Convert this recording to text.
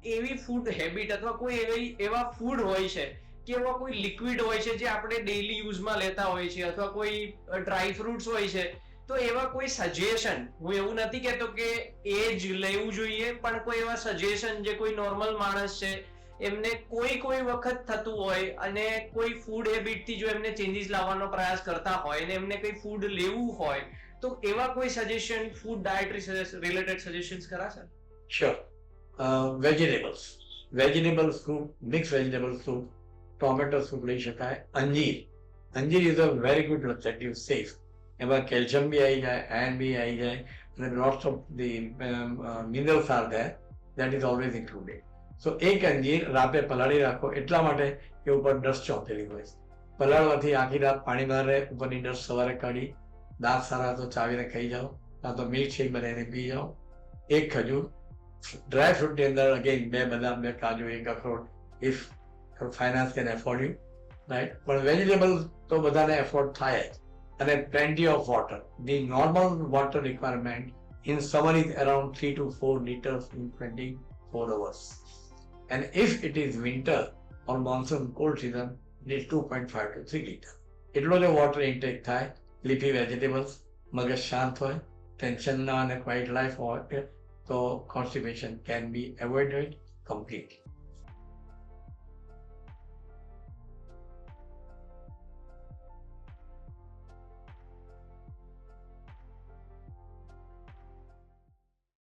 એવી food habit અથવા કોઈ એવા ફૂડ હોય છે કે એવા કોઈ લિક્વિડ હોય છે જે આપણે ડેઈલી યુઝમાં લેતા હોય છે, અથવા કોઈ ડ્રાય ફ્રૂટ્સ હોય છે, તો એવા કોઈ સજેશન, હું એવું નથી કહેતો કે એ જ લેવું જોઈએ, પણ કોઈ એવા સજેશન જે કોઈ નોર્મલ માણસ છે એમને કોઈ વખત થતું હોય અને કોઈ ફૂડ હેબિટ થી જો એમને ચેન્જીસ લાવવાનો પ્રયાસ કરતા હોય અને એમને કોઈ ફૂડ લેવું હોય, તો એવા કોઈ suggestion, food dietary related suggestions ખરા sir? Sure. Vegetable soup, mixed vegetable soup, tomato soup લઈ શકાય. અંજીર is a very good laxative, safe. એમાં કેલ્શિયમ બી આવી જાય, આયર્ન બી આવી જાય, અને lots of the minerals are there. That is always included. So એક અંજીર રાતે પલાળી રાખો, એટલા માટે કે ઉપર ડસ્ટ ચોંટેલી હોય. પલાળવાથી આખી રાત પાણીમાં રહે, ઉપરની ડસ્ટ સવારે કાઢી, દાંત સારા તો ચાવીને ખાઈ જાઓ, કાં તો મિલ્ક શેક બનાવીને પી જાઓ. એક ખજૂર, ડ્રાય ફ્રૂટની અંદર અગેન 2 બદામ, 2 કાજુ, 1 અખરોટ, if finance can afford you, right. પણ વેજીટેબલ તો બધાને એફોર્ડ થાય જ. અને plenty of water. The normal water requirement in summer is around 3 to 4 liters in 24 hours. And if it is winter or monsoon cold season, it is 2.5 to 3 liters. એટલો જ water intake થાય. Leafy vegetables, મગજ શાંત હોય, tension ના અને quite life હોય, તો કોન્સ્ટિપેશન કેન બી એવોઇડેડ completely.